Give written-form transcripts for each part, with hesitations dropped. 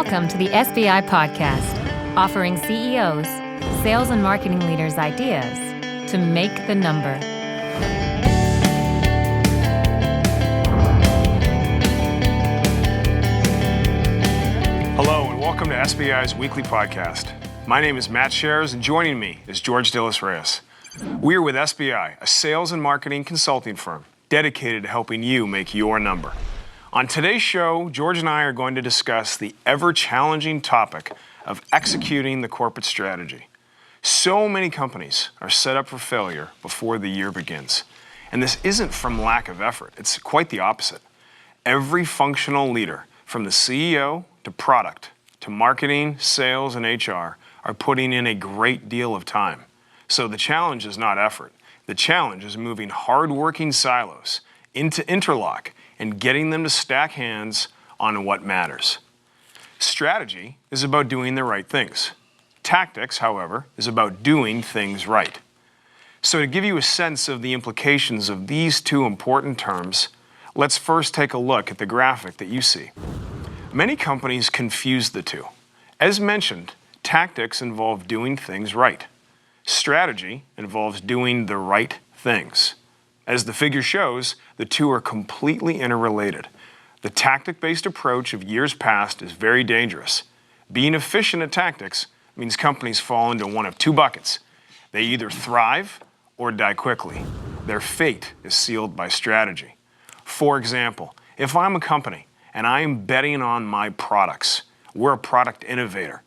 Welcome to the SBI podcast, offering CEOs, sales and marketing leaders ideas to make the number. Hello and welcome to SBI's weekly podcast. My name is Matt Shares and joining me is George Dillis Reyes. We are with SBI, a sales and marketing consulting firm dedicated to helping you make your number. On today's show, George and I are going to discuss the ever-challenging topic of executing the corporate strategy. So many companies are set up for failure before the year begins. And this isn't from lack of effort, it's quite the opposite. Every functional leader, from the CEO to product to marketing, sales, and HR, are putting in a great deal of time. So the challenge is not effort. The challenge is moving hard-working silos into interlock and getting them to stack hands on what matters. Strategy is about doing the right things. Tactics, however, is about doing things right. So to give you a sense of the implications of these two important terms, let's first take a look at the graphic that you see. Many companies confuse the two. As mentioned, tactics involve doing things right. Strategy involves doing the right things. As the figure shows, the two are completely interrelated. The tactic-based approach of years past is very dangerous. Being efficient at tactics means companies fall into one of two buckets. They either thrive or die quickly. Their fate is sealed by strategy. For example, if I'm a company and I am betting on my products, we're a product innovator,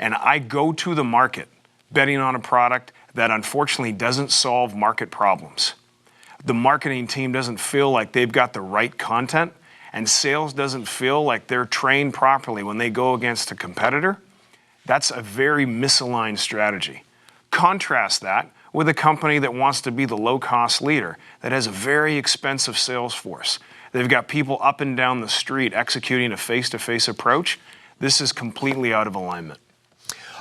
and I go to the market betting on a product that unfortunately doesn't solve market problems. The marketing team doesn't feel like they've got the right content, and sales doesn't feel like they're trained properly when they go against a competitor. That's a very misaligned strategy. Contrast that with a company that wants to be the low-cost leader, that has a very expensive sales force. They've got people up and down the street executing a face-to-face approach. This is completely out of alignment.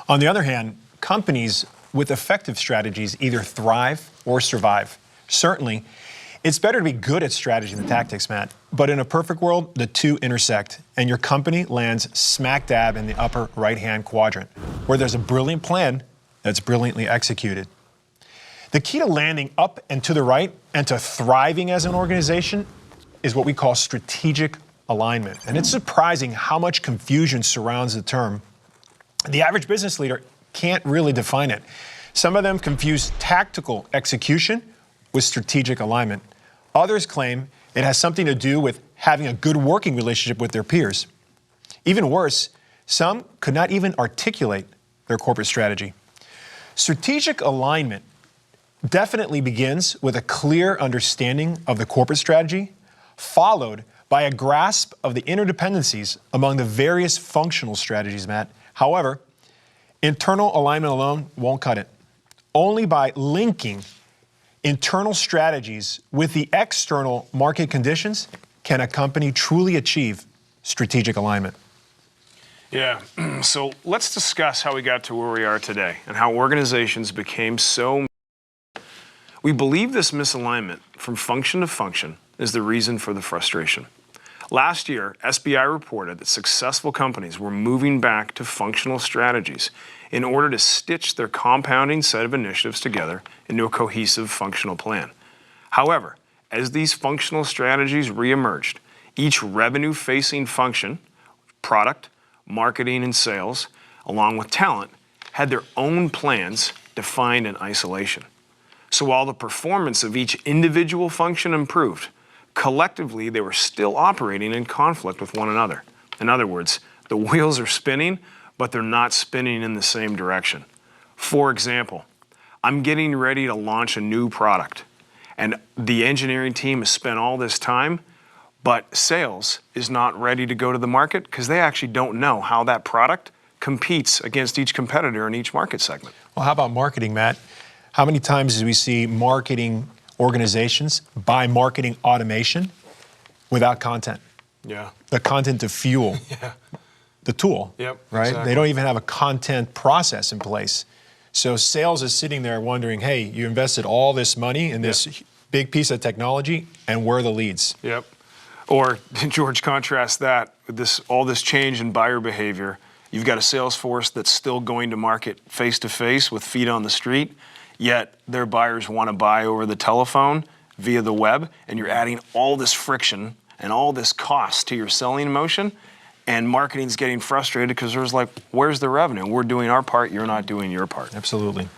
On the other hand, companies with effective strategies either thrive or survive. Certainly, it's better to be good at strategy than tactics, Matt. But in a perfect world, the two intersect, and your company lands smack dab in the upper right-hand quadrant, where there's a brilliant plan that's brilliantly executed. The key to landing up and to the right and to thriving as an organization is what we call strategic alignment. And it's surprising how much confusion surrounds the term. The average business leader can't really define it. Some of them confuse tactical execution with strategic alignment. Others claim it has something to do with having a good working relationship with their peers. Even worse, some could not even articulate their corporate strategy. Strategic alignment definitely begins with a clear understanding of the corporate strategy, followed by a grasp of the interdependencies among the various functional strategies, Matt. However, internal alignment alone won't cut it. Only by linking internal strategies with the external market conditions can a company truly achieve strategic alignment. Yeah, so let's discuss how we got to where we are today and how organizations became so. We believe this misalignment from function to function is the reason for the frustration. Last year, SBI reported that successful companies were moving back to functional strategies in order to stitch their compounding set of initiatives together into a cohesive functional plan. However, as these functional strategies reemerged, each revenue-facing function, product, marketing, and sales, along with talent, had their own plans defined in isolation. So while the performance of each individual function improved, collectively they were still operating in conflict with one another. In other words, the wheels are spinning, but they're not spinning in the same direction. For example, I'm getting ready to launch a new product, and the engineering team has spent all this time, but sales is not ready to go to the market because they actually don't know how that product competes against each competitor in each market segment. Well, how about marketing, Matt? How many times do we see marketing organizations buy marketing automation without content? Yeah. The content to fuel the tool, Yep, right? exactly. They don't even have a content process in place. So sales is sitting there wondering, hey, you invested all this money in this big piece of technology, and where are the leads? Yep. Or, George, contrast that with all this change in buyer behavior. You've got a sales force that's still going to market face-to-face with feet on the street, yet their buyers want to buy over the telephone via the web, and you're adding all this friction and all this cost to your selling motion, and marketing's getting frustrated because there's like, where's the revenue? We're doing our part, you're not doing your part. Absolutely.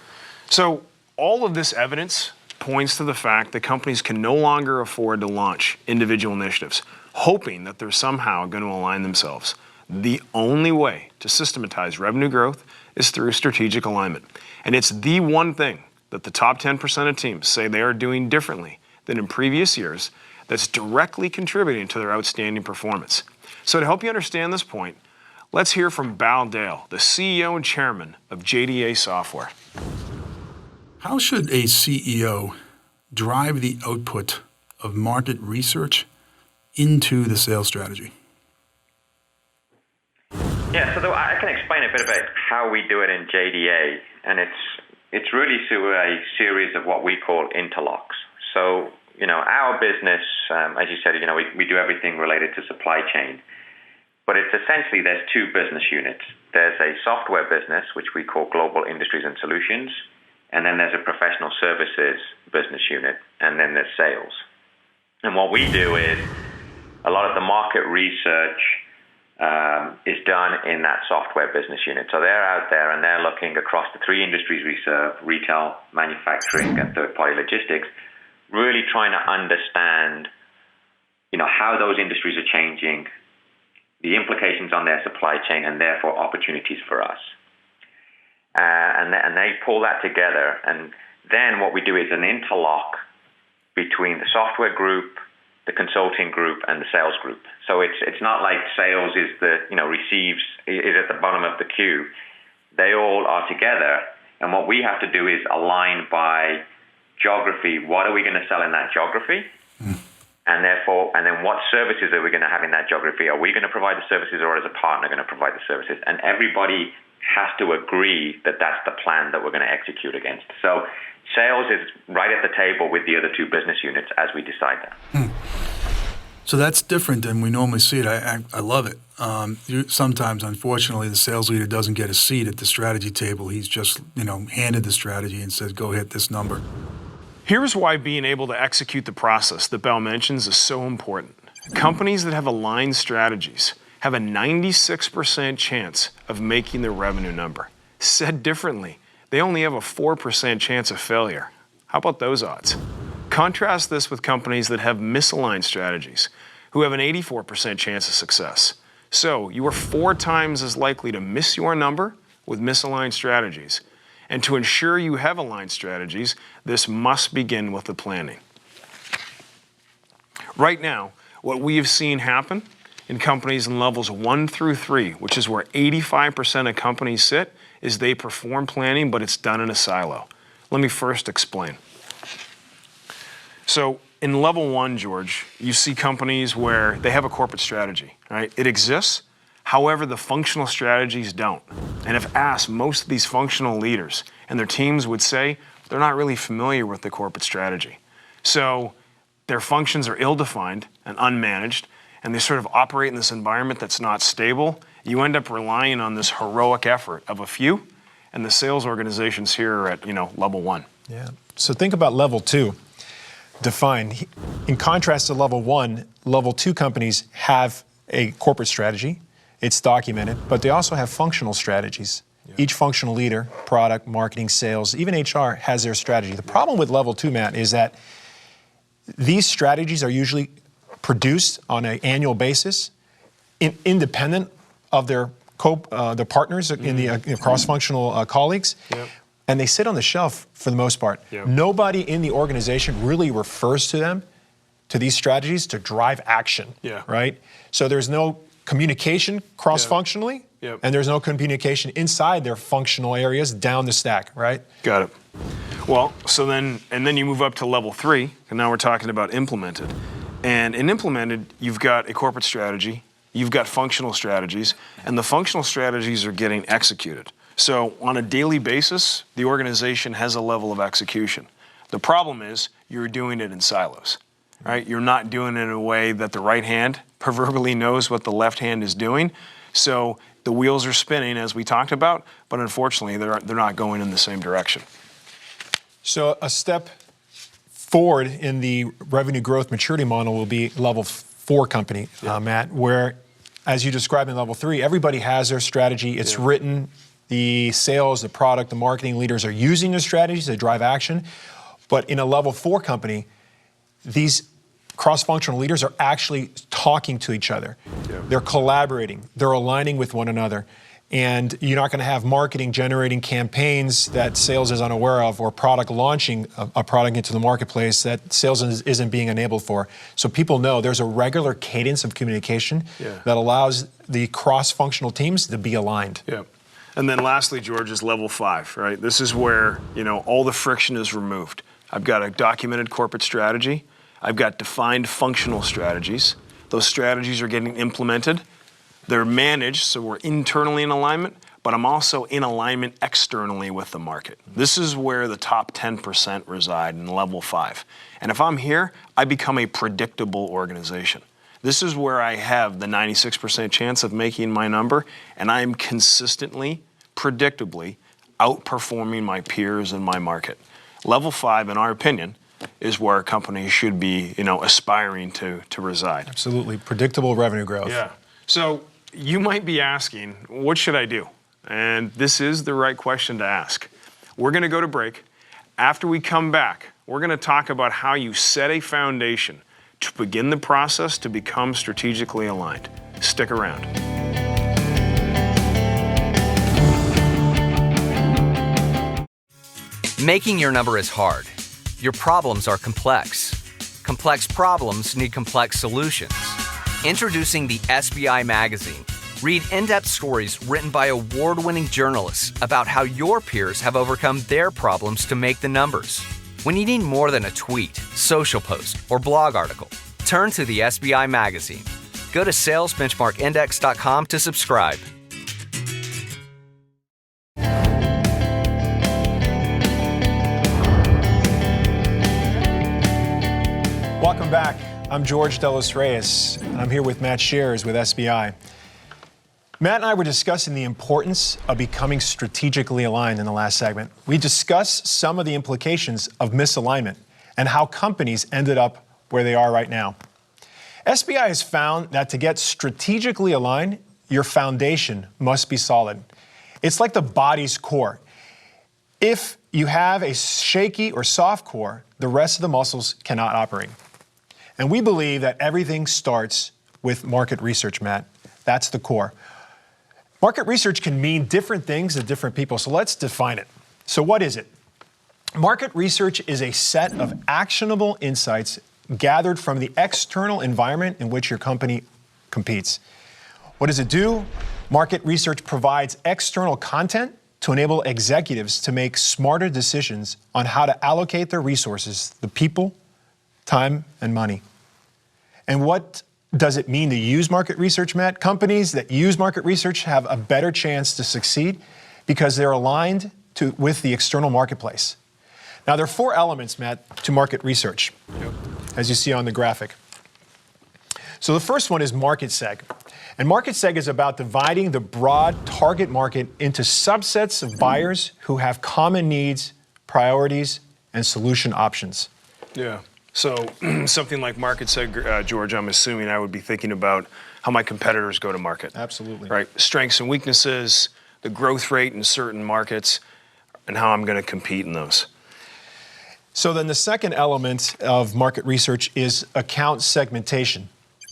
So all of this evidence points to the fact that companies can no longer afford to launch individual initiatives, hoping that they're somehow going to align themselves. The only way to systematize revenue growth is through strategic alignment. And it's the one thing that the top 10% of teams say they are doing differently than in previous years that's directly contributing to their outstanding performance. So to help you understand this point, let's hear from Bal Dale, the CEO and chairman of JDA Software. How should a CEO drive the output of market research into the sales strategy? Yeah, so I can explain a bit about how we do it in JDA, and it's really through a series of what we call interlocks. So, our business, as you said, we do everything related to supply chain, but it's essentially there's two business units. There's a software business, which we call Global Industries and Solutions, and then there's a professional services business unit, and then there's sales. And what we do is a lot of the market research is done in that software business unit. So they're out there and they're looking across the three industries we serve, retail, manufacturing, and third-party logistics, really trying to understand, how those industries are changing, the implications on their supply chain, and therefore opportunities for us. And they pull that together. And then what we do is an interlock between the software group, the consulting group, and the sales group. So it's not like sales is is at the bottom of the queue. They all are together, and what we have to do is align by geography. What are we going to sell in that geography? And then what services are we going to have in that geography? Are we going to provide the services, or is a partner going to provide the services? And everybody has to agree that that's the plan that we're going to execute against. So sales is right at the table with the other two business units as we decide that. So that's different than we normally see it. I love it. Sometimes, unfortunately, the sales leader doesn't get a seat at the strategy table. He's just, handed the strategy and says, go hit this number. Here's why being able to execute the process that Bal mentions is so important. Companies that have aligned strategies have a 96% chance of making their revenue number. Said differently, they only have a 4% chance of failure. How about those odds? Contrast this with companies that have misaligned strategies, who have an 84% chance of success. So you are 4 times as likely to miss your number with misaligned strategies. And to ensure you have aligned strategies, this must begin with the planning. Right now, what we have seen happen in companies in levels 1 through 3, which is where 85% of companies sit, is they perform planning, but it's done in a silo. Let me first explain. So in level 1, George, you see companies where they have a corporate strategy, right? It exists. However, the functional strategies don't. And if asked, most of these functional leaders and their teams would say they're not really familiar with the corporate strategy. So their functions are ill-defined and unmanaged, and they sort of operate in this environment that's not stable. You end up relying on this heroic effort of a few, and the sales organizations here are at, level 1. Yeah. So think about level 2. Defined. In contrast to level 1, level 2 companies have a corporate strategy. It's documented, but they also have functional strategies. Yeah. Each functional leader, product, marketing, sales, even HR has their strategy. The problem with level 2, Matt, is that these strategies are usually produced on an annual basis, independent of their partners in the cross-functional colleagues. Yep. And they sit on the shelf for the most part. Yep. Nobody in the organization really refers to them, to these strategies, to drive action, right? So there's no communication cross-functionally, and there's no communication inside their functional areas down the stack, right? Got it. Well, so then you move up to level 3, and now we're talking about implemented. And in implemented, you've got a corporate strategy, you've got functional strategies, and the functional strategies are getting executed. So on a daily basis, the organization has a level of execution. The problem is you're doing it in silos. right? You're not doing it in a way that the right hand proverbially knows what the left hand is doing. So the wheels are spinning, as we talked about, but unfortunately, they're not going in the same direction. So a step forward in the revenue growth maturity model will be level 4 company, Matt, where, as you described in level 3, everybody has their strategy. It's written. The sales, the product, the marketing leaders are using their strategies to drive action. But in a level 4 company, these cross-functional leaders are actually talking to each other. Yeah. They're collaborating. They're aligning with one another. And you're not going to have marketing generating campaigns that sales is unaware of, or product launching a product into the marketplace that sales isn't being enabled for. So people know there's a regular cadence of communication that allows the cross-functional teams to be aligned. Yeah. And then lastly, George, is level 5, right? This is where, all the friction is removed. I've got a documented corporate strategy. I've got defined functional strategies. Those strategies are getting implemented. They're managed, so we're internally in alignment, but I'm also in alignment externally with the market. This is where the top 10% reside in level 5. And if I'm here, I become a predictable organization. This is where I have the 96% chance of making my number, and I am consistently, predictably outperforming my peers in my market. Level 5, in our opinion, is where a company should be, aspiring to reside. Absolutely. Predictable revenue growth. Yeah. So you might be asking, what should I do? And this is the right question to ask. We're going to go to break. After we come back, we're going to talk about how you set a foundation to begin the process to become strategically aligned. Stick around. Making your number is hard. Your problems are complex. Complex problems need complex solutions. Introducing the SBI Magazine. Read in-depth stories written by award-winning journalists about how your peers have overcome their problems to make the numbers. When you need more than a tweet, social post, or blog article, turn to the SBI Magazine. Go to salesbenchmarkindex.com to subscribe. Welcome back. I'm George Reyes, and I'm here with Matt Shares with SBI. Matt and I were discussing the importance of becoming strategically aligned in the last segment. We discussed some of the implications of misalignment and how companies ended up where they are right now. SBI has found that to get strategically aligned, your foundation must be solid. It's like the body's core. If you have a shaky or soft core, the rest of the muscles cannot operate. And we believe that everything starts with market research, Matt. That's the core. Market research can mean different things to different people, so let's define it. So what is it? Market research is a set of actionable insights gathered from the external environment in which your company competes. What does it do? Market research provides external content to enable executives to make smarter decisions on how to allocate their resources, the people, time, and money. And what does it mean to use market research, Matt? Companies that use market research have a better chance to succeed because they're aligned with the external marketplace. Now, there are 4 elements, Matt, to market research, as you see on the graphic. So the first one is market seg. And market seg is about dividing the broad target market into subsets of buyers who have common needs, priorities, and solution options. Yeah. So something like market seg, George, I'm assuming I would be thinking about how my competitors go to market. Absolutely. Right. Strengths and weaknesses, the growth rate in certain markets, and how I'm going to compete in those. So then the second element of market research is account segmentation.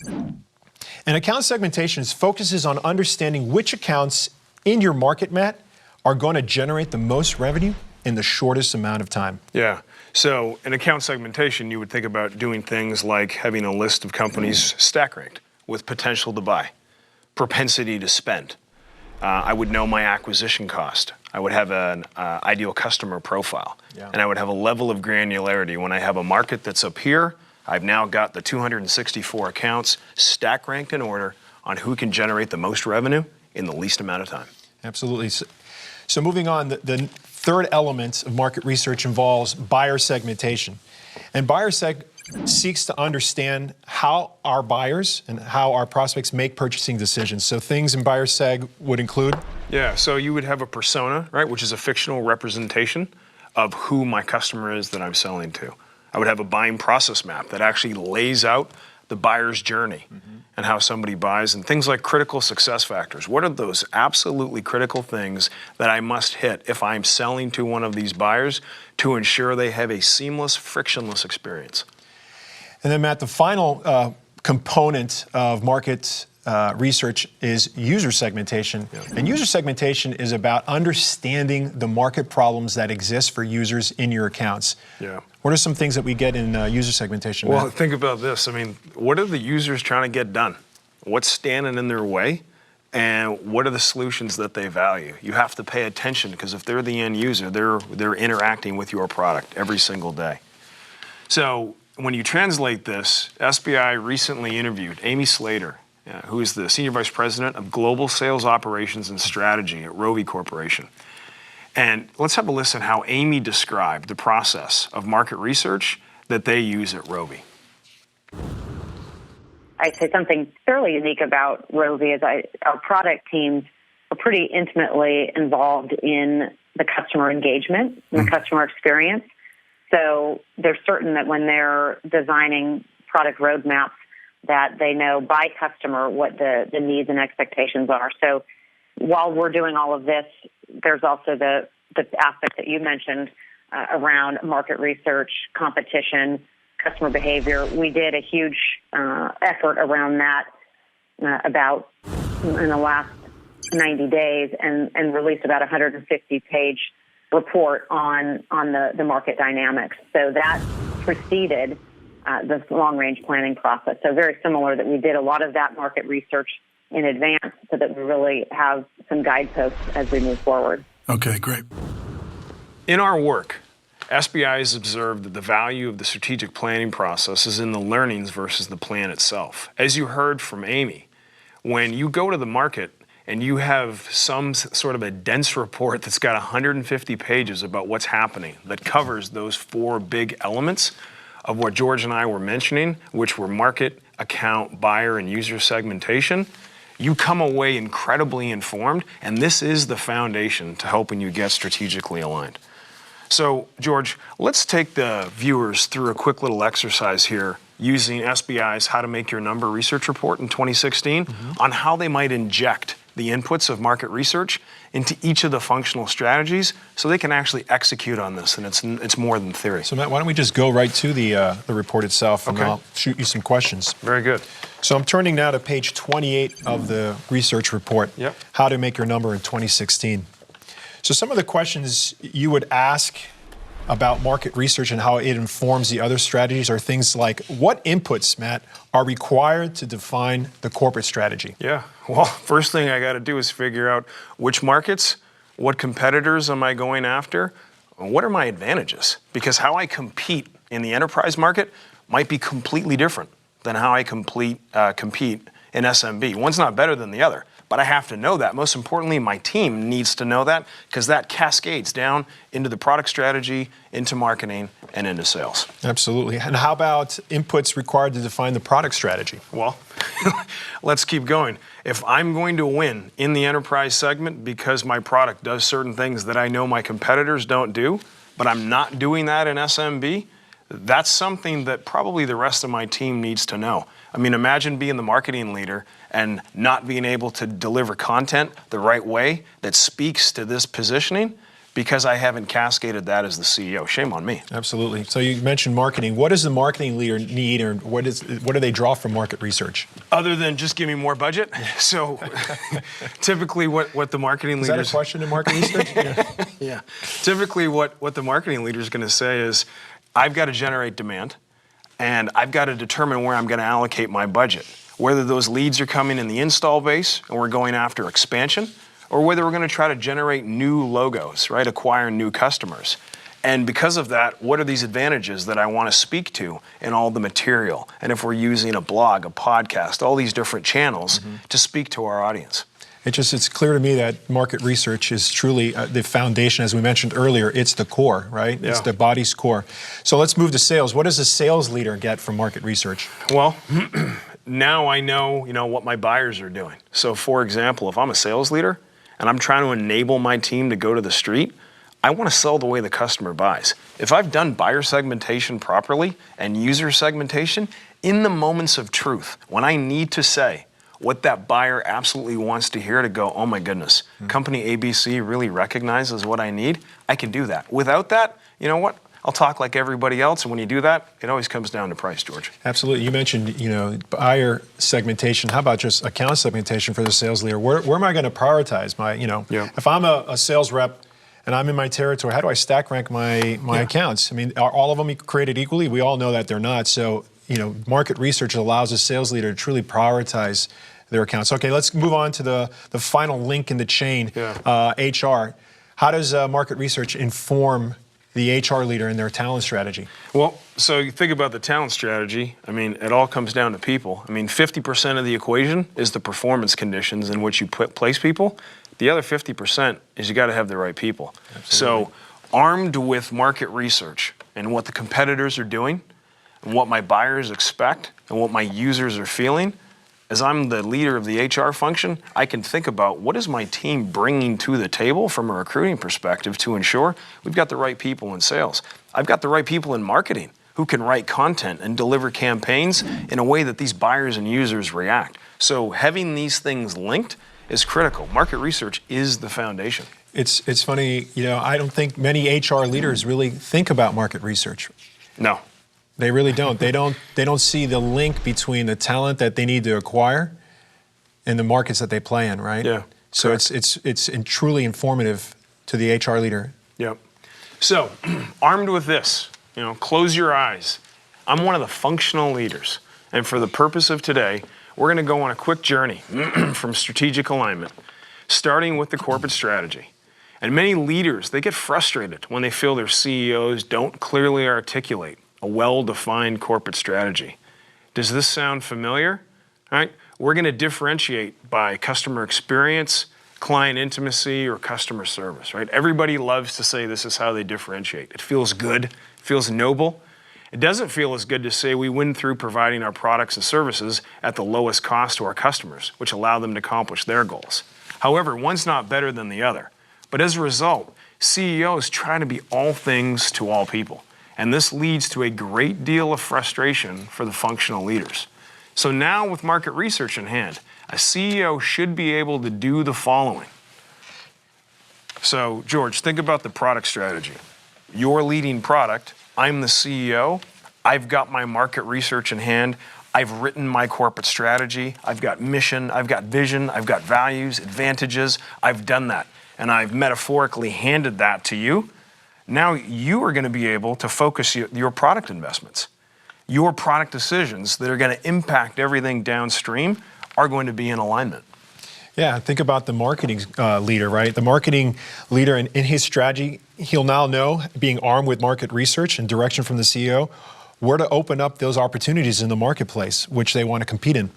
And account segmentation focuses on understanding which accounts in your market, Matt, are going to generate the most revenue in the shortest amount of time. Yeah. So in account segmentation, you would think about doing things like having a list of companies stack ranked with potential to buy, propensity to spend. I would know my acquisition cost. I would have an ideal customer profile. Yeah. And I would have a level of granularity. When I have a market that's up here, I've now got the 264 accounts stack ranked in order on who can generate the most revenue in the least amount of time. Absolutely. So moving on, the third element of market research involves buyer segmentation. And buyer seeks to understand how our buyers and how our prospects make purchasing decisions. So things in buyer seg would include? Yeah, so you would have a persona, right, which is a fictional representation of who my customer is that I'm selling to. I would have a buying process map that actually lays out the buyer's journey and how somebody buys, and things like critical success factors. What are those absolutely critical things that I must hit if I'm selling to one of these buyers to ensure they have a seamless, frictionless experience? And then, Matt, the final component of market research is user segmentation. Yeah. And user segmentation is about understanding the market problems that exist for users in your accounts. Yeah. What are some things that we get in user segmentation, Well, Matt? think about this. I mean, what are the users trying to get done? What's standing in their way? And what are the solutions that they value? You have to pay attention, because if they're the end user, they're interacting with your product every single day. So when you translate this, SBI recently interviewed Amy Slater, who is the Senior Vice President of Global Sales Operations and Strategy at Rovi Corporation. And let's have a listen how Amy described the process of market research that they use at Rovi. I'd say something fairly unique about Rovi is our product teams are pretty intimately involved in the customer engagement and the customer experience. So they're certain that when they're designing product roadmaps that they know by customer what the needs and expectations are. So while we're doing all of this, there's also the aspect that you mentioned around market research, competition, customer behavior. We did a huge effort around that about in the last 90 days and released about a 150-page report on the market dynamics. So that preceded the long-range planning process. So very similar that we did a lot of that market research in advance so that we really have some guideposts as we move forward. Okay, great. In our work, SBI has observed that the value of the strategic planning process is in the learnings versus the plan itself. As you heard from Amy, when you go to the market and you have some sort of a dense report that's got 150 pages about what's happening that covers those four big elements of what George and I were mentioning, which were market, account, buyer, and user segmentation, you come away incredibly informed, and this is the foundation to helping you get strategically aligned. So, George, let's take the viewers through a quick little exercise here using SBI's How to Make Your Number research report in 2016 on how they might inject the inputs of market research into each of the functional strategies so they can actually execute on this, and it's more than theory. So, Matt, why don't we just go right to the report itself, and Okay. I'll shoot you some questions. Very good. So I'm turning now to page 28 of the research report, Yep. How to Make Your Number in 2016. So some of the questions you would ask about market research and how it informs the other strategies are things like, what inputs, Matt, are required to define the corporate strategy? Yeah. Well, first thing I got to do is figure out which markets, what competitors am I going after, and what are my advantages? Because how I compete in the enterprise market might be completely different than how I compete in SMB. One's not better than the other, but I have to know that. Most importantly, my team needs to know that, because that cascades down into the product strategy, into marketing, and into sales. Absolutely. And how about inputs required to define the product strategy? Well, let's keep going. If I'm going to win in the enterprise segment because my product does certain things that I know my competitors don't do, but I'm not doing that in SMB, that's something that probably the rest of my team needs to know. I mean, imagine being the marketing leader and not being able to deliver content the right way that speaks to this positioning because I haven't cascaded that as the CEO. Shame on me. Absolutely. So you mentioned marketing. What does the marketing leader need, or what do they draw from market research? Other than just give me more budget. So typically what the marketing leader... Is that a question in market research? Yeah. Yeah. Typically what the marketing leader is going to say is, I've got to generate demand, and I've got to determine where I'm going to allocate my budget. Whether those leads are coming in the install base and we're going after expansion, or whether we're going to try to generate new logos, right? Acquire new customers. And because of that, what are these advantages that I want to speak to in all the material? And if we're using a blog, a podcast, all these different channels to speak to our audience. It's clear to me that market research is truly the foundation, as we mentioned earlier. It's the core, right? Yeah. It's the body's core. So let's move to sales. What does a sales leader get from market research? Well, now I know, what my buyers are doing. So for example, if I'm a sales leader and I'm trying to enable my team to go to the street, I want to sell the way the customer buys. If I've done buyer segmentation properly and user segmentation, in the moments of truth, when I need to say what that buyer absolutely wants to hear to go, oh my goodness, company ABC really recognizes what I need, I can do that. Without that, you know what? I'll talk like everybody else, and when you do that, it always comes down to price, George. Absolutely. You mentioned, buyer segmentation. How about just account segmentation for the sales leader? Where am I going to prioritize my, if I'm a sales rep and I'm in my territory, how do I stack rank my accounts? I mean, are all of them created equally? We all know that they're not. So, market research allows a sales leader to truly prioritize their accounts. Okay, let's move on to the final link in the chain, HR. How does market research inform the HR leader in their talent strategy? Well, so you think about the talent strategy. I mean, it all comes down to people. I mean, 50% of the equation is the performance conditions in which you place people. The other 50% is you got to have the right people. Absolutely. So armed with market research and what the competitors are doing and what my buyers expect and what my users are feeling, as I'm the leader of the HR function, I can think about what is my team bringing to the table from a recruiting perspective to ensure we've got the right people in sales. I've got the right people in marketing who can write content and deliver campaigns in a way that these buyers and users react. So having these things linked is critical. Market research is the foundation. It's funny, I don't think many HR leaders really think about market research. No. They really don't. They don't see the link between the talent that they need to acquire and the markets that they play in, right? Yeah. So it's truly informative to the HR leader. Yep. So, armed with this, close your eyes. I'm one of the functional leaders, and for the purpose of today, we're going to go on a quick journey from strategic alignment, starting with the corporate strategy. And many leaders, they get frustrated when they feel their CEOs don't clearly articulate a well-defined corporate strategy. Does this sound familiar? All right, we're going to differentiate by customer experience, client intimacy, or customer service, right? Everybody loves to say this is how they differentiate. It feels good, it feels noble. It doesn't feel as good to say we win through providing our products and services at the lowest cost to our customers, which allow them to accomplish their goals. However, one's not better than the other. But as a result, CEOs try to be all things to all people. And this leads to a great deal of frustration for the functional leaders. So now with market research in hand, a CEO should be able to do the following. So George, think about the product strategy. Your leading product, I'm the CEO, I've got my market research in hand, I've written my corporate strategy, I've got mission, I've got vision, I've got values, advantages, I've done that. And I've metaphorically handed that to you. Now you are going to be able to focus your product investments. Your product decisions that are going to impact everything downstream are going to be in alignment. Yeah, think about the marketing leader, right? The marketing leader in his strategy, he'll now know, being armed with market research and direction from the CEO, where to open up those opportunities in the marketplace, which they want to compete in.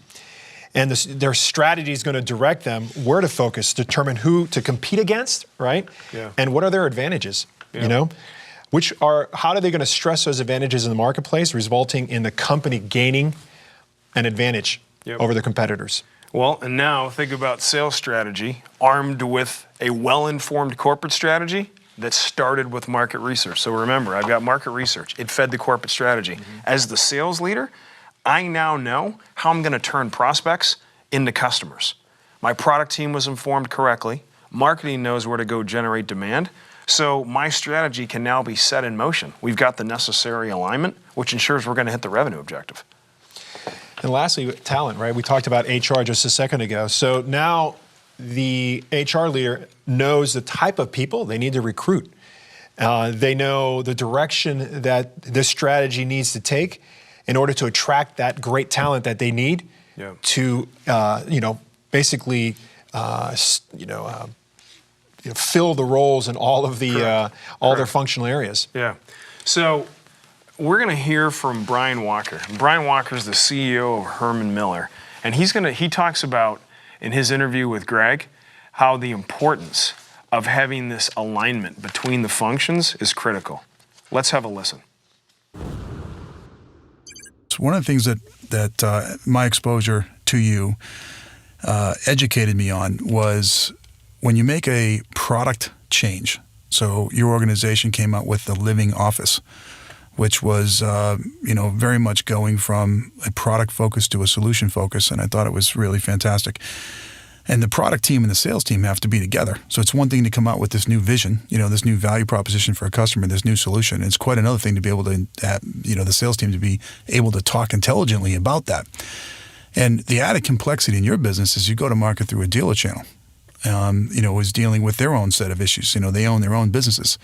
And their strategy is going to direct them where to focus, determine who to compete against, right? Yeah. And what are their advantages, how are they going to stress those advantages in the marketplace, resulting in the company gaining an advantage over the competitors? Well, and now think about sales strategy armed with a well-informed corporate strategy that started with market research. So remember, I've got market research. It fed the corporate strategy. Mm-hmm. As the sales leader, I now know how I'm going to turn prospects into customers. My product team was informed correctly. Marketing knows where to go generate demand. So my strategy can now be set in motion. We've got the necessary alignment, which ensures we're going to hit the revenue objective. And lastly, talent, right? We talked about HR just a second ago. So now the HR leader knows the type of people they need to recruit. They know the direction that this strategy needs to take in order to attract that great talent that they need to, basically, fill the roles in all of the their functional areas. Yeah. So we're going to hear from Brian Walker. Brian Walker is the CEO of Herman Miller, and he talks about in his interview with Greg how the importance of having this alignment between the functions is critical. Let's have a listen. So one of the things that my exposure to you educated me on was when you make a product change. So your organization came out with the Living Office, which was very much going from a product focus to a solution focus, and I thought it was really fantastic. And the product team and the sales team have to be together. So it's one thing to come out with this new vision, this new value proposition for a customer, this new solution. It's quite another thing to be able to have, the sales team to be able to talk intelligently about that. And the added complexity in your business is you go to market through a dealer channel, is dealing with their own set of issues. They own their own businesses.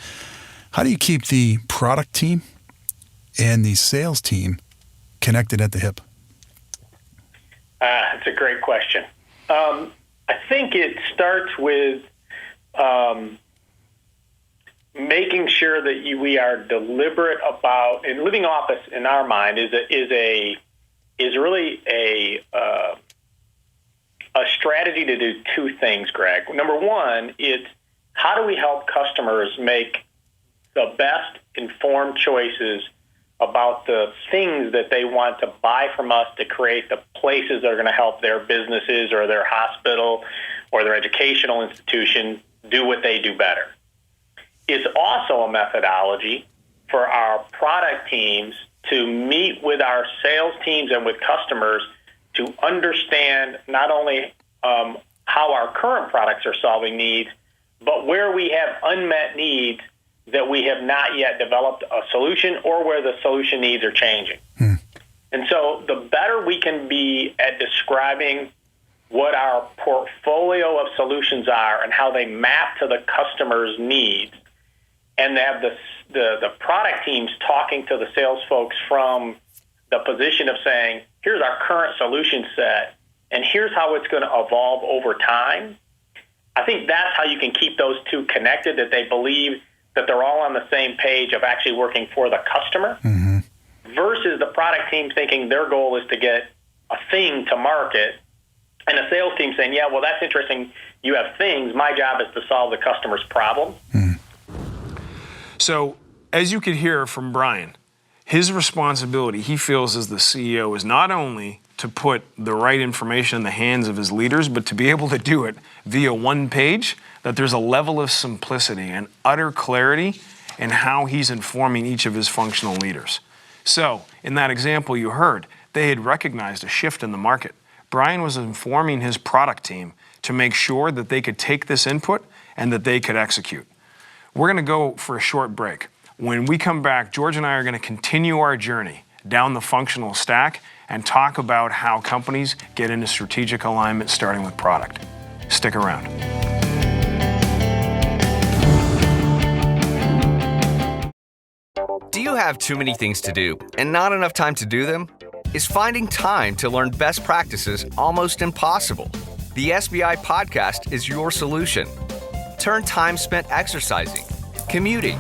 How do you keep the product team and the sales team connected at the hip? It's a great question. I think it starts with making sure that we are deliberate about. And Living Office, in our mind, is really a strategy to do two things, Greg. Number one, it's how do we help customers make the best informed choices about the things that they want to buy from us to create the places that are going to help their businesses or their hospital or their educational institution do what they do better. It's also a methodology for our product teams to meet with our sales teams and with customers to understand not only how our current products are solving needs, but where we have unmet needs that we have not yet developed a solution or where the solution needs are changing. And so the better we can be at describing what our portfolio of solutions are and how they map to the customer's needs, and have the product teams talking to the sales folks from the position of saying, here's our current solution set, and here's how it's going to evolve over time. I think that's how you can keep those two connected, that they believe that they're all on the same page of actually working for the customer, versus the product team thinking their goal is to get a thing to market, and the sales team saying, yeah, well, that's interesting. You have things. My job is to solve the customer's problem. So, as you could hear from Brian, his responsibility, he feels as the CEO, is not only to put the right information in the hands of his leaders, but to be able to do it via one page, that there's a level of simplicity and utter clarity in how he's informing each of his functional leaders. So, in that example you heard, they had recognized a shift in the market. Brian was informing his product team to make sure that they could take this input and that they could execute. We're going to go for a short break. When we come back, George and I are going to continue our journey down the functional stack and talk about how companies get into strategic alignment starting with product. Stick around. Do you have too many things to do and not enough time to do them? Is finding time to learn best practices almost impossible? The SBI podcast is your solution. Turn time spent exercising, commuting,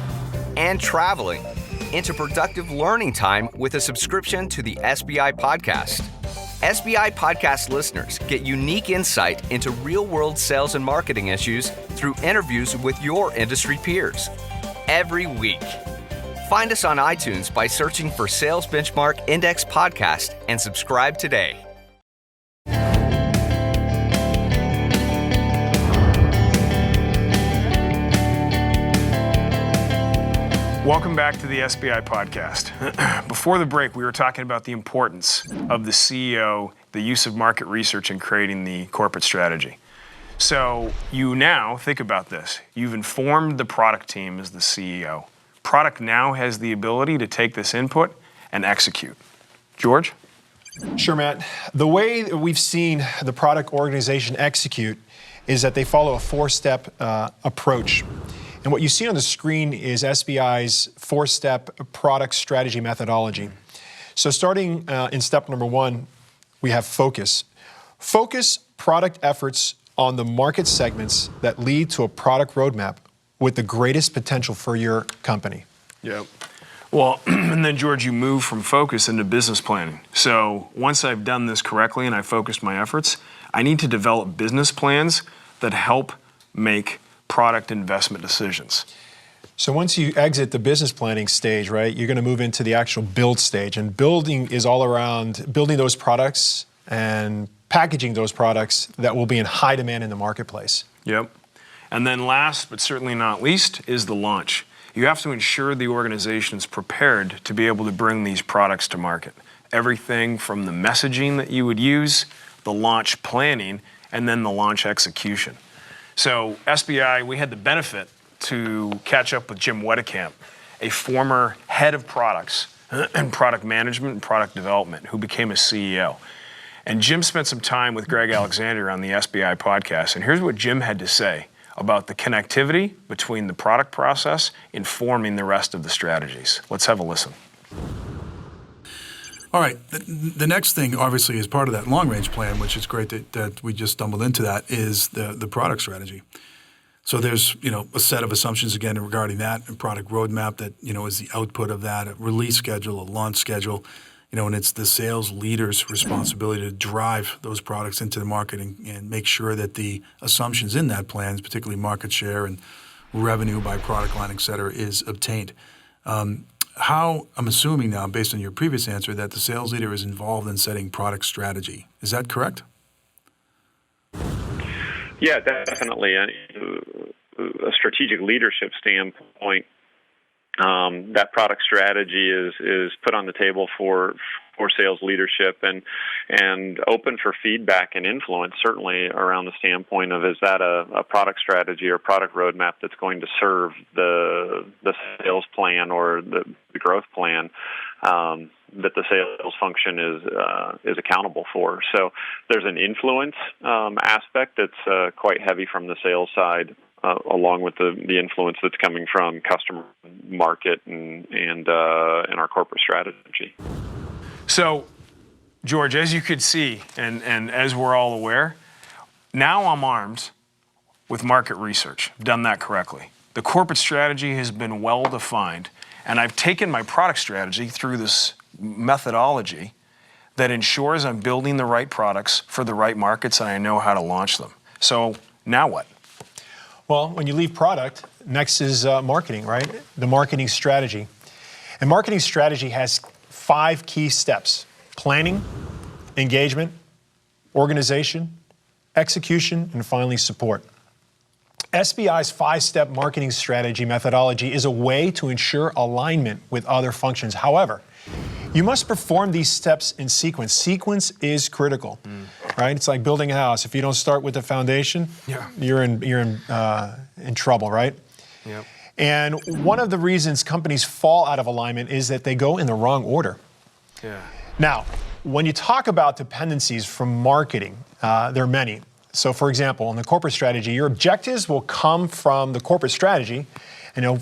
and traveling into productive learning time with a subscription to the SBI podcast. SBI podcast listeners get unique insight into real-world sales and marketing issues through interviews with your industry peers every week. Find us on iTunes by searching for Sales Benchmark Index Podcast and subscribe today. Welcome back to the SBI podcast. Before the break, we were talking about the importance of the CEO, the use of market research in creating the corporate strategy. So you now think about this. You've informed the product team as the CEO. Product now has the ability to take this input and execute. George? Sure, Matt. The way that we've seen the product organization execute is that they follow a four-step approach. And what you see on the screen is SBI's four-step product strategy methodology. So starting in step number one, we have focus. Focus product efforts on the market segments that lead to a product roadmap with the greatest potential for your company. Yep. Well, and then George, you move from focus into business planning. So once I've done this correctly and I focused my efforts, I need to develop business plans that help make product investment decisions. So once you exit the business planning stage, right, you're going to move into the actual build stage. And building is all around building those products and packaging those products that will be in high demand in the marketplace. Yep. And then last, but certainly not least, is the launch. You have to ensure the organization is prepared to be able to bring these products to market. Everything from the messaging that you would use, the launch planning, and then the launch execution. So SBI, we had the benefit to catch up with Jim Wedekamp, a former head of products and product management and product development who became a CEO. And Jim spent some time with Greg Alexander on the SBI podcast. And here's what Jim had to say about the connectivity between the product process informing the rest of the strategies. Let's have a listen. All right. The next thing, obviously, is part of that long-range plan, which is great that we just stumbled into that, is the product strategy. So there's, a set of assumptions, again, regarding that, and product roadmap that, is the output of that, a release schedule, a launch schedule, and it's the sales leader's responsibility to drive those products into the market and make sure that the assumptions in that plan, particularly market share and revenue by product line, et cetera, is obtained. How, I'm assuming now, based on your previous answer, that the sales leader is involved in setting product strategy. Is that correct? Yeah, definitely. A strategic leadership standpoint, that product strategy is put on the table for sales leadership and open for feedback and influence, certainly around the standpoint of, is that a product strategy or product roadmap that's going to serve the sales plan or the growth plan that the sales function is accountable for. So there's an influence aspect that's quite heavy from the sales side, along with the influence that's coming from customer, market, and our corporate strategy. So, George, as you could see, and as we're all aware, now I'm armed with market research. I've done that correctly. The corporate strategy has been well defined, and I've taken my product strategy through this methodology that ensures I'm building the right products for the right markets and I know how to launch them. So now what? Well, when you leave product, next is marketing, right? The marketing strategy. And marketing strategy has 5 key steps: planning, engagement, organization, execution, and finally support. SBI's 5-step marketing strategy methodology is a way to ensure alignment with other functions. However, you must perform these steps in sequence. Sequence is critical, right? It's like building a house. If you don't start with the foundation, you're in trouble, right? Yep. And one of the reasons companies fall out of alignment is that they go in the wrong order. Yeah. Now, when you talk about dependencies from marketing, there are many. So, for example, in the corporate strategy, your objectives will come from the corporate strategy.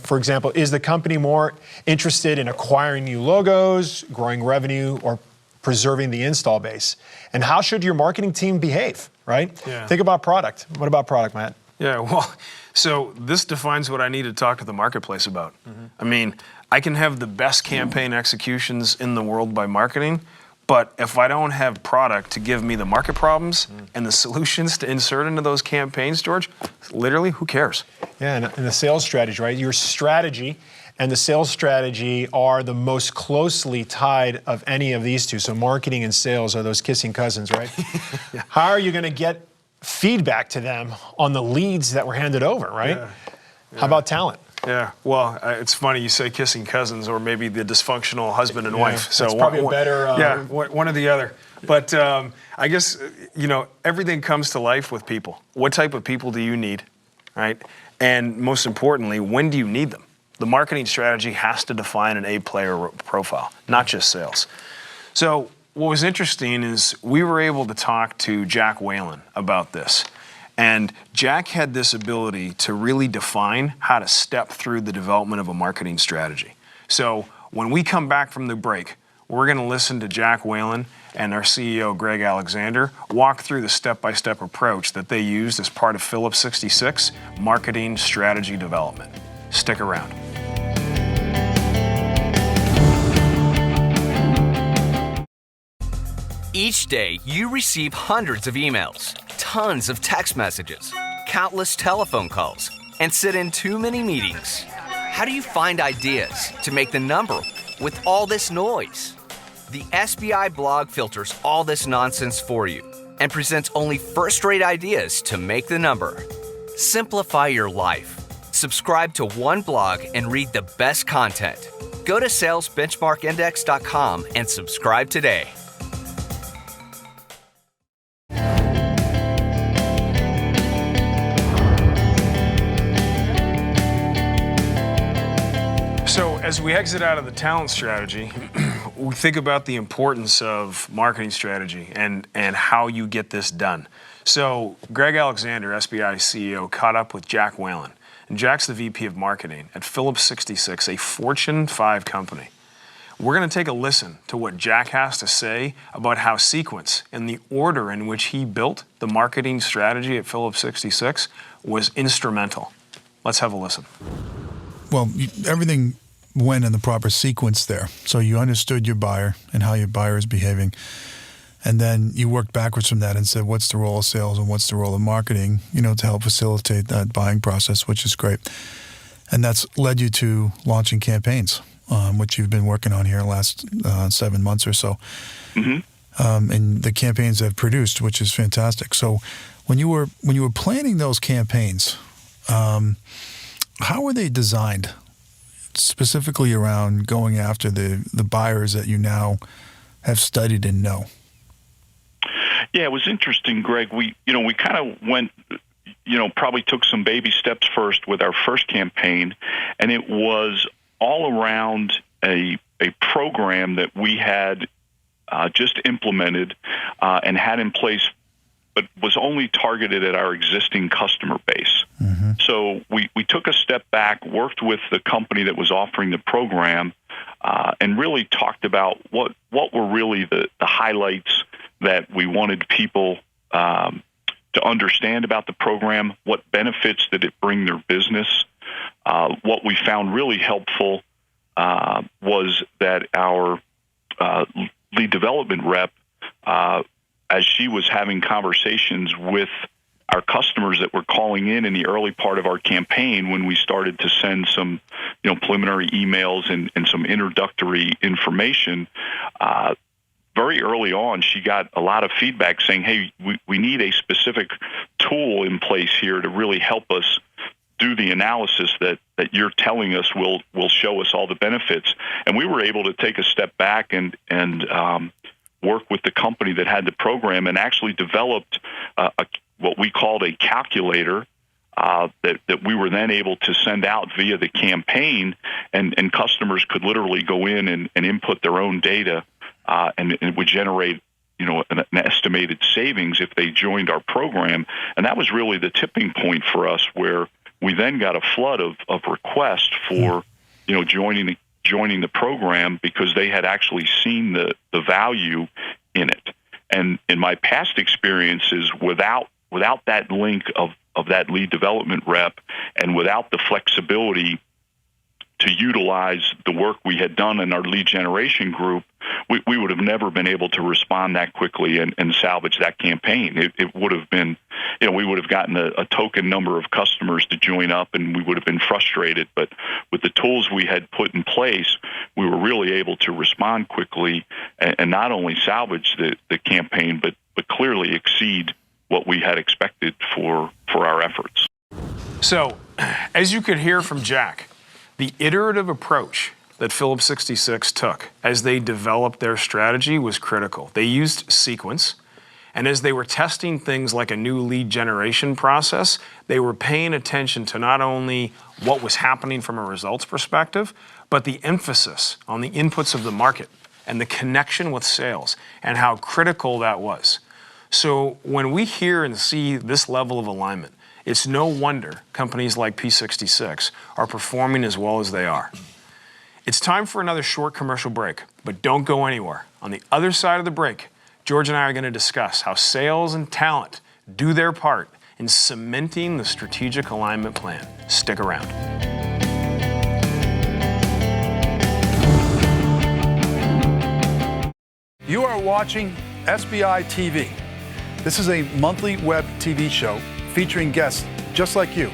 For example, is the company more interested in acquiring new logos, growing revenue, or preserving the install base? And how should your marketing team behave, right? Yeah. Think about product. What about product, Matt? Yeah, well, so this defines what I need to talk to the marketplace about. I mean, I can have the best campaign executions in the world by marketing, but if I don't have product to give me the market problems and the solutions to insert into those campaigns, George, literally, who cares? Yeah, and the sales strategy, right? Your strategy and the sales strategy are the most closely tied of any of these two. So marketing and sales are those kissing cousins, right? Yeah. How are you going to get feedback to them on the leads that were handed over, right? Yeah. How about talent? Yeah, well, it's funny you say kissing cousins or maybe the dysfunctional husband and wife. So that's probably a better... one or the other. But I guess, everything comes to life with people. What type of people do you need, right? And most importantly, when do you need them? The marketing strategy has to define an A-player profile, not just sales. So what was interesting is we were able to talk to Jack Whalen about this. And Jack had this ability to really define how to step through the development of a marketing strategy. So when we come back from the break, we're going to listen to Jack Whalen and our CEO, Greg Alexander, walk through the step-by-step approach that they used as part of Phillips 66 marketing strategy development. Stick around. Each day, you receive hundreds of emails, tons of text messages, countless telephone calls and sit in too many meetings? How do you find ideas to make the number with all this noise? The SBI blog filters all this nonsense for you and presents only first-rate ideas to make the number. Simplify your life. Subscribe to one blog and read the best content. Go to salesbenchmarkindex.com and subscribe today. So as we exit out of the talent strategy, we think about the importance of marketing strategy and how you get this done. So Greg Alexander, SBI CEO, caught up with Jack Whalen. And Jack's the VP of Marketing at Phillips 66, a Fortune 5 company. We're going to take a listen to what Jack has to say about how sequence and the order in which he built the marketing strategy at Phillips 66 was instrumental. Let's have a listen. Well, everything went in the proper sequence there. So you understood your buyer and how your buyer is behaving. And then you worked backwards from that and said, what's the role of sales and what's the role of marketing, to help facilitate that buying process, which is great. And that's led you to launching campaigns, which you've been working on here the last 7 months or so. Mm-hmm. And the campaigns have produced, which is fantastic. So when you were planning those campaigns, how were they designed, specifically around going after the buyers that you now have studied and know? Yeah, it was interesting, Greg. We kind of went, probably took some baby steps first with our first campaign, and it was all around a program that we had just implemented and had in place, but was only targeted at our existing customer base. Mm-hmm. So we took a step back, worked with the company that was offering the program, and really talked about what were really the highlights that we wanted people to understand about the program, what benefits did it bring their business. What we found really helpful was that our lead development rep, as she was having conversations with our customers that were calling in the early part of our campaign, when we started to send some preliminary emails and some introductory information, very early on, she got a lot of feedback saying, hey, we need a specific tool in place here to really help us do the analysis that you're telling us will show us all the benefits. And we were able to take a step back and work with the company that had the program and actually developed what we called a calculator that we were then able to send out via the campaign, and customers could literally go in and input their own data, and it would generate an estimated savings if they joined our program. And that was really the tipping point for us, where we then got a flood of requests for joining the program, because they had actually seen the value in it. And in my past experiences, without that link of that lead development rep, and without the flexibility to utilize the work we had done in our lead generation group, we would have never been able to respond that quickly and salvage that campaign. It would have been, we would have gotten a token number of customers to join up, and we would have been frustrated. But with the tools we had put in place, we were really able to respond quickly and not only salvage the campaign, but clearly exceed what we had expected for our efforts. So, as you could hear from Jack, the iterative approach that Phillips 66 took as they developed their strategy was critical. They used sequence, and as they were testing things like a new lead generation process, they were paying attention to not only what was happening from a results perspective, but the emphasis on the inputs of the market and the connection with sales and how critical that was. So when we hear and see this level of alignment, it's no wonder companies like P66 are performing as well as they are. It's time for another short commercial break, but don't go anywhere. On the other side of the break, George and I are going to discuss how sales and talent do their part in cementing the strategic alignment plan. Stick around. You are watching SBI TV. This is a monthly web TV show featuring guests just like you,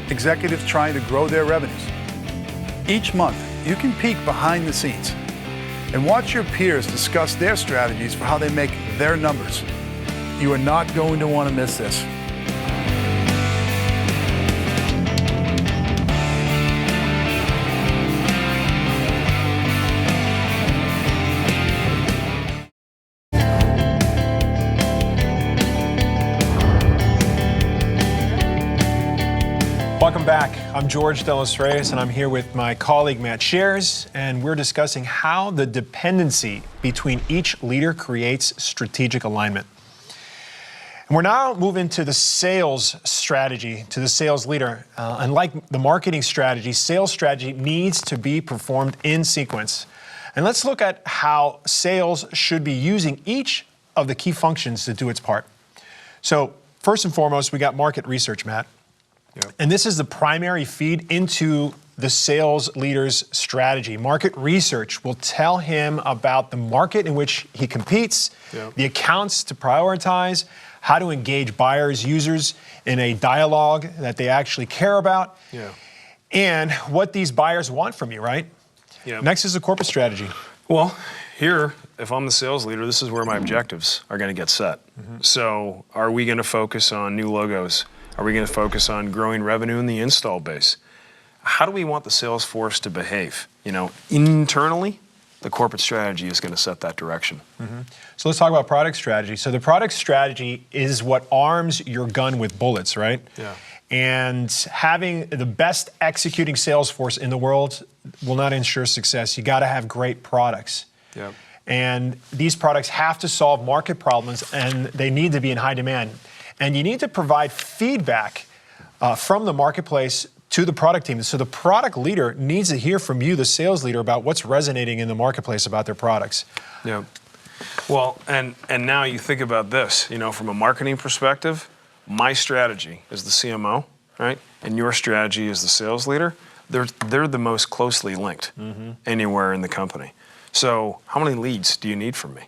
executives trying to grow their revenues. Each month, you can peek behind the scenes and watch your peers discuss their strategies for how they make their numbers. You are not going to want to miss this. Welcome back. I'm George Reyes, and I'm here with my colleague Matt Shares, and we're discussing how the dependency between each leader creates strategic alignment. And we're now moving to the sales strategy, to the sales leader. Unlike the marketing strategy, sales strategy needs to be performed in sequence. And let's look at how sales should be using each of the key functions to do its part. So first and foremost, we got market research, Matt. Yep. And this is the primary feed into the sales leader's strategy. Market research will tell him about the market in which he competes, yep, the accounts to prioritize, how to engage buyers, users in a dialogue that they actually care about, yeah, and what these buyers want from you, right? Yep. Next is the corporate strategy. Well, here, if I'm the sales leader, this is where my objectives are going to get set. Mm-hmm. So are we going to focus on new logos? Are we going to focus on growing revenue in the install base? How do we want the sales force to behave? You know, internally, the corporate strategy is going to set that direction. Mm-hmm. So let's talk about product strategy. So the product strategy is what arms your gun with bullets, right? Yeah. And having the best executing sales force in the world will not ensure success. You got to have great products. Yep. And these products have to solve market problems, and they need to be in high demand. And you need to provide feedback from the marketplace to the product team. So the product leader needs to hear from you, the sales leader, about what's resonating in the marketplace about their products. Yeah. Well, and now you think about this, you know, from a marketing perspective, my strategy is the CMO, right? And your strategy is the sales leader. They're the most closely linked, mm-hmm, anywhere in the company. So how many leads do you need from me,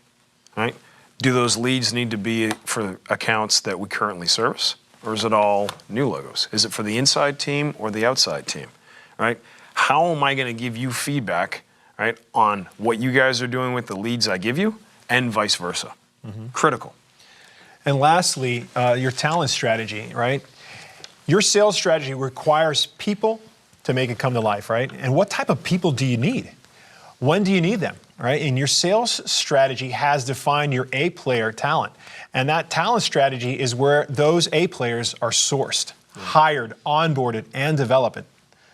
right? Do those leads need to be for accounts that we currently service, or is it all new logos? Is it for the inside team or the outside team, right? How am I going to give you feedback, right, on what you guys are doing with the leads I give you, and vice versa? Mm-hmm. Critical. And lastly, your talent strategy, right? Your sales strategy requires people to make it come to life, right? And what type of people do you need? When do you need them? Right? And your sales strategy has defined your A-player talent. And that talent strategy is where those A players are sourced, hired, onboarded, and developed.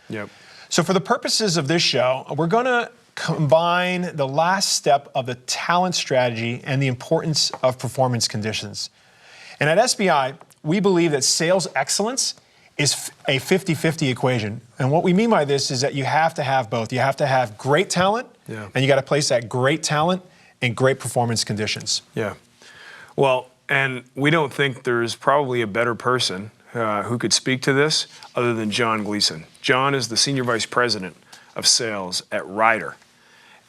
Yep. So for the purposes of this show, we're going to combine the last step of the talent strategy and the importance of performance conditions. And at SBI, we believe that sales excellence is a 50-50 equation. And what we mean by this is that you have to have both. You have to have great talent, yeah, and you got to place that great talent in great performance conditions. Yeah. Well, and we don't think there's probably a better person who could speak to this other than John Gleason. John is the Senior Vice President of Sales at Ryder.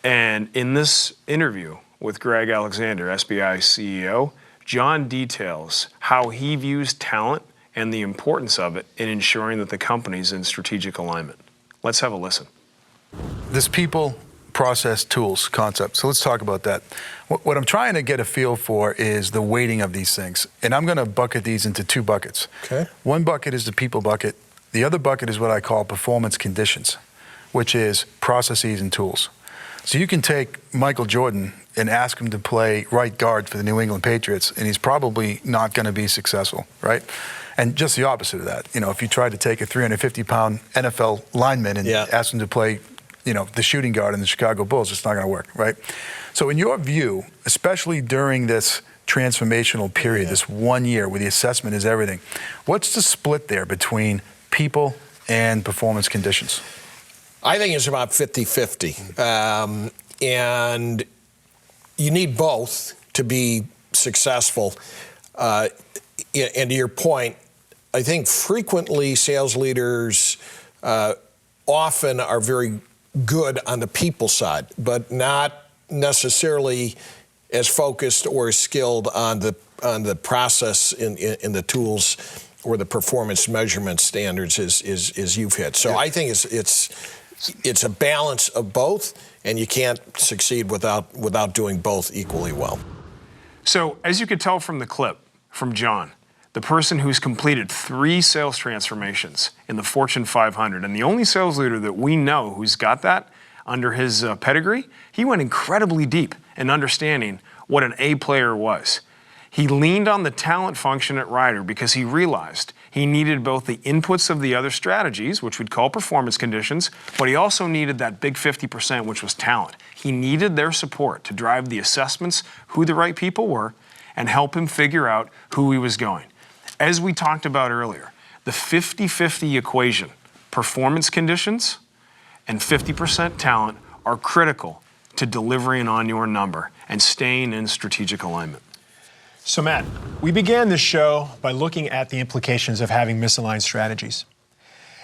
And in this interview with Greg Alexander, SBI CEO, John details how he views talent and the importance of it in ensuring that the company's in strategic alignment. Let's have a listen. This people, process, tools concept. So let's talk about that. What I'm trying to get a feel for is the weighting of these things. And I'm going to bucket these into two buckets. Okay. One bucket is the people bucket. The other bucket is what I call performance conditions, which is processes and tools. So you can take Michael Jordan and ask him to play right guard for the New England Patriots, and he's probably not going to be successful, right? And just the opposite of that. You know, if you tried to take a 350-pound NFL lineman and ask him to play, you know, the shooting guard in the Chicago Bulls, it's not going to work, right? So in your view, especially during this transformational period, this 1 year where the assessment is everything, what's the split there between people and performance conditions? I think it's about 50-50. And you need both to be successful. And to your point, I think frequently sales leaders often are very good on the people side, but not necessarily as focused or as skilled on the process in the tools or the performance measurement standards is you've hit. So I think it's a balance of both, and you can't succeed without doing both equally well. So, as you could tell from the clip from John, the person who's completed 3 sales transformations in the Fortune 500, and the only sales leader that we know who's got that under his pedigree, he went incredibly deep in understanding what an A player was. He leaned on the talent function at Ryder because he realized he needed both the inputs of the other strategies, which we'd call performance conditions, but he also needed that big 50%, which was talent. He needed their support to drive the assessments, who the right people were, and help him figure out who he was going. As we talked about earlier, the 50-50 equation, performance conditions and 50% talent, are critical to delivering on your number and staying in strategic alignment. So Matt, we began this show by looking at the implications of having misaligned strategies.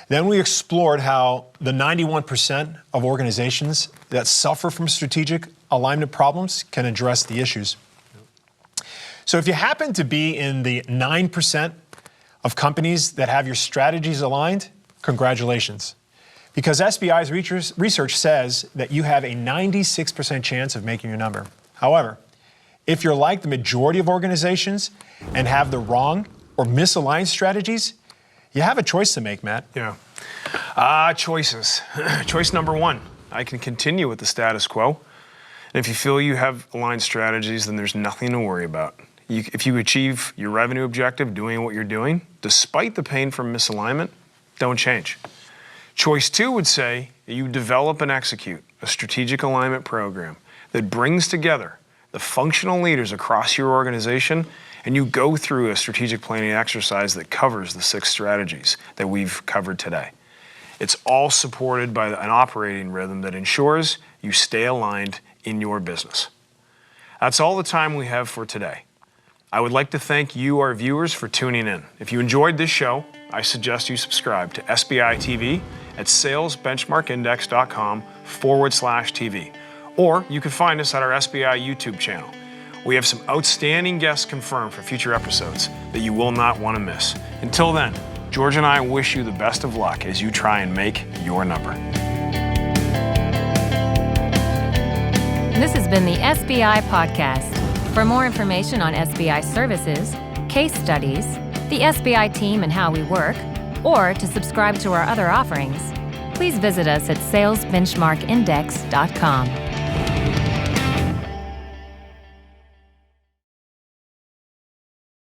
Then we explored how the 91% of organizations that suffer from strategic alignment problems can address the issues. So if you happen to be in the 9% of companies that have your strategies aligned, congratulations. Because SBI's research says that you have a 96% chance of making your number. However, if you're like the majority of organizations and have the wrong or misaligned strategies, you have a choice to make, Matt. Yeah. Choices. Choice number 1, I can continue with the status quo. And if you feel you have aligned strategies, then there's nothing to worry about. If you achieve your revenue objective doing what you're doing, despite the pain from misalignment, don't change. Choice 2 would say that you develop and execute a strategic alignment program that brings together the functional leaders across your organization, and you go through a strategic planning exercise that covers the 6 strategies that we've covered today. It's all supported by an operating rhythm that ensures you stay aligned in your business. That's all the time we have for today. I would like to thank you, our viewers, for tuning in. If you enjoyed this show, I suggest you subscribe to SBI TV at salesbenchmarkindex.com/TV. Or you can find us at our SBI YouTube channel. We have some outstanding guests confirmed for future episodes that you will not want to miss. Until then, George and I wish you the best of luck as you try and make your number. This has been the SBI Podcast. For more information on SBI services, case studies, the SBI team and how we work, or to subscribe to our other offerings, please visit us at salesbenchmarkindex.com.